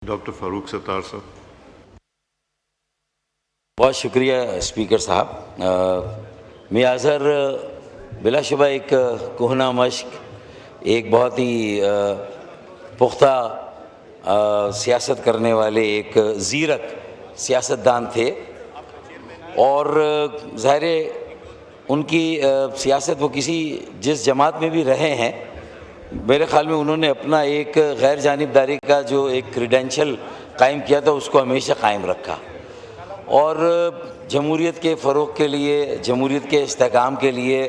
Doctor Farooq Sattar صاحب۔ بہت شکریہ اسپیکر صاحب۔ میاں اظہر بلا شبہ ایک کہنہ مشق، ایک بہت ہی پختہ سیاست کرنے والے ایک زیرک سیاستدان تھے، اور ظاہر ان کی سیاست وہ جس جماعت میں بھی رہے ہیں، میرے خیال میں انہوں نے اپنا ایک غیر جانبداری کا جو ایک کریڈینشل قائم کیا تھا اس کو ہمیشہ قائم رکھا، اور جمہوریت کے فروغ کے لیے، جمہوریت کے استحکام کے لیے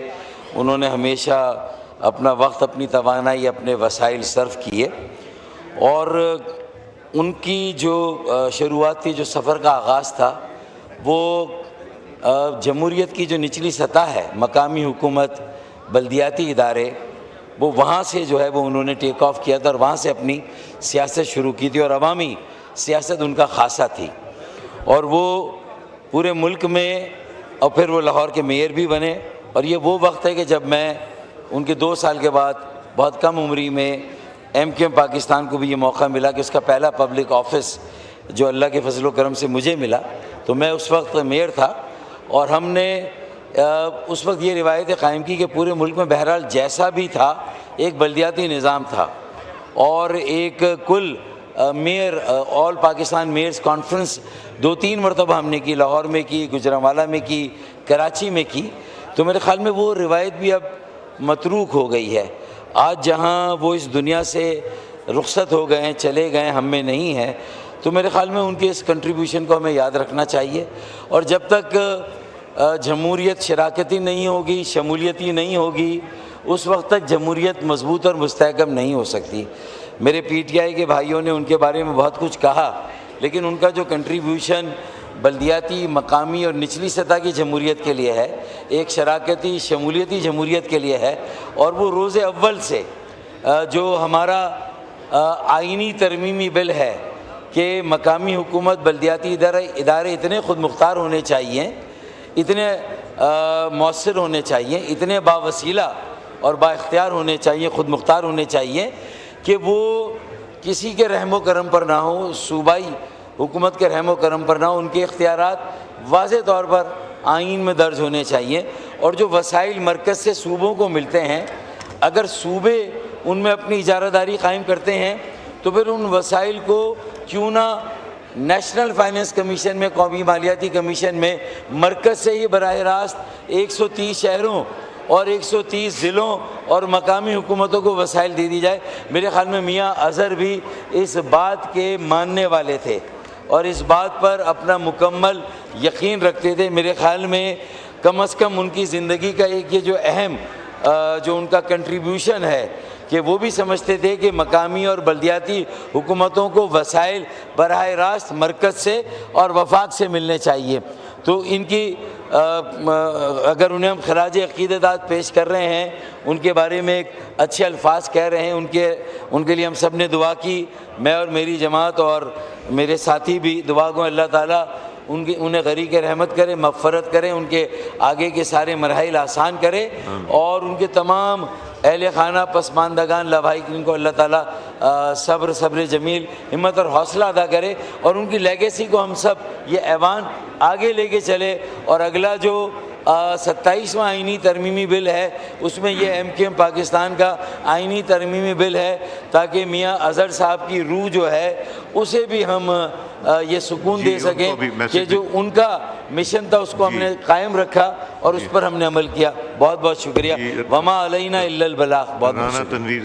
انہوں نے ہمیشہ اپنا وقت، اپنی توانائی، اپنے وسائل صرف کیے، اور ان کی جو شروعات تھی، جو سفر کا آغاز تھا، وہ جمہوریت کی جو نچلی سطح ہے، مقامی حکومت، بلدیاتی ادارے، وہ وہاں سے جو ہے وہ انہوں نے ٹیک آف کیا تھا، اور وہاں سے اپنی سیاست شروع کی تھی، اور عوامی سیاست ان کا خاصہ تھی، اور وہ پورے ملک میں، اور پھر وہ لاہور کے میئر بھی بنے۔ اور یہ وہ وقت ہے کہ جب میں ان کے 2 سال کے بعد بہت کم عمری میں MQM پاکستان کو بھی یہ موقع ملا کہ اس کا پہلا پبلک آفس جو اللہ کے فضل و کرم سے مجھے ملا، تو میں اس وقت میئر تھا، اور ہم نے اس وقت یہ روایتیں قائم کی کہ پورے ملک میں بہرحال جیسا بھی تھا ایک بلدیاتی نظام تھا، اور ایک کل میئر آل پاکستان میئرز کانفرنس 2-3 مرتبہ ہم نے کی، لاہور میں کی، گجرانوالہ میں کی، کراچی میں کی، تو میرے خیال میں وہ روایت بھی اب متروک ہو گئی ہے۔ آج جہاں وہ اس دنیا سے رخصت ہو گئے ہیں، چلے گئے، ہم میں نہیں ہیں، تو میرے خیال میں ان کے اس کنٹریبیوشن کو ہمیں یاد رکھنا چاہیے، اور جب تک جمہوریت شراکتی نہیں ہوگی، شمولیتی نہیں ہوگی، اس وقت تک جمہوریت مضبوط اور مستحکم نہیں ہو سکتی۔ میرے PTI کے بھائیوں نے ان کے بارے میں بہت کچھ کہا، لیکن ان کا جو کنٹریبیوشن بلدیاتی، مقامی اور نچلی سطح کی جمہوریت کے لیے ہے، ایک شراکتی شمولیتی جمہوریت کے لیے ہے، اور وہ روز اول سے جو ہمارا آئینی ترمیمی بل ہے کہ مقامی حکومت، بلدیاتی ادارے اتنے خود مختار ہونے چاہیے، اتنے مؤثر ہونے چاہیے، اتنے باوسیلہ اور با اختیار ہونے چاہیے، خود مختار ہونے چاہیے کہ وہ کسی کے رحم و کرم پر نہ ہو، صوبائی حکومت کے رحم و کرم پر نہ ہو، ان کے اختیارات واضح طور پر آئین میں درج ہونے چاہیے، اور جو وسائل مرکز سے صوبوں کو ملتے ہیں، اگر صوبے ان میں اپنی اجارہ داری قائم کرتے ہیں تو پھر ان وسائل کو کیوں نہ نیشنل فائنینس کمیشن میں، قومی مالیاتی کمیشن میں مرکز سے ہی براہ راست 130 شہروں اور 130 ضلعوں اور مقامی حکومتوں کو وسائل دے دی جائے۔ میرے خیال میں میاں اظہر بھی اس بات کے ماننے والے تھے اور اس بات پر اپنا مکمل یقین رکھتے تھے۔ میرے خیال میں کم از کم ان کی زندگی کا ایک یہ جو اہم جو ان کا کنٹریبیوشن ہے کہ وہ بھی سمجھتے تھے کہ مقامی اور بلدیاتی حکومتوں کو وسائل براہ راست مرکز سے اور وفاق سے ملنے چاہیے۔ تو ان کی اگر انہیں ہم خراج عقیدت پیش کر رہے ہیں، ان کے بارے میں ایک اچھے الفاظ کہہ رہے ہیں، ان کے لیے ہم سب نے دعا کی، میں اور میری جماعت اور میرے ساتھی بھی دعا گو اللہ تعالیٰ انہیں غریق رحمت کرے، مغفرت کرے، ان کے آگے کے سارے مراحل آسان کرے، اور ان کے تمام اہل خانہ پسماندگان لاوہکین کو اللہ تعالیٰ صبر جمیل، ہمت اور حوصلہ عطا کرے، اور ان کی لیگیسی کو ہم سب یہ ایوان آگے لے کے چلے، اور اگلا جو 27واں آئینی ترمیمی بل ہے اس میں یہ MQM پاکستان کا آئینی ترمیمی بل ہے، تاکہ میاں اظہر صاحب کی روح جو ہے اسے بھی ہم یہ سکون دے سکیں کہ جو ان کا مشن تھا اس کو ہم نے قائم رکھا اور اس پر ہم نے عمل کیا۔ بہت بہت شکریہ۔ وما علینا الا البلاغ۔ بہت بہت شکریہ۔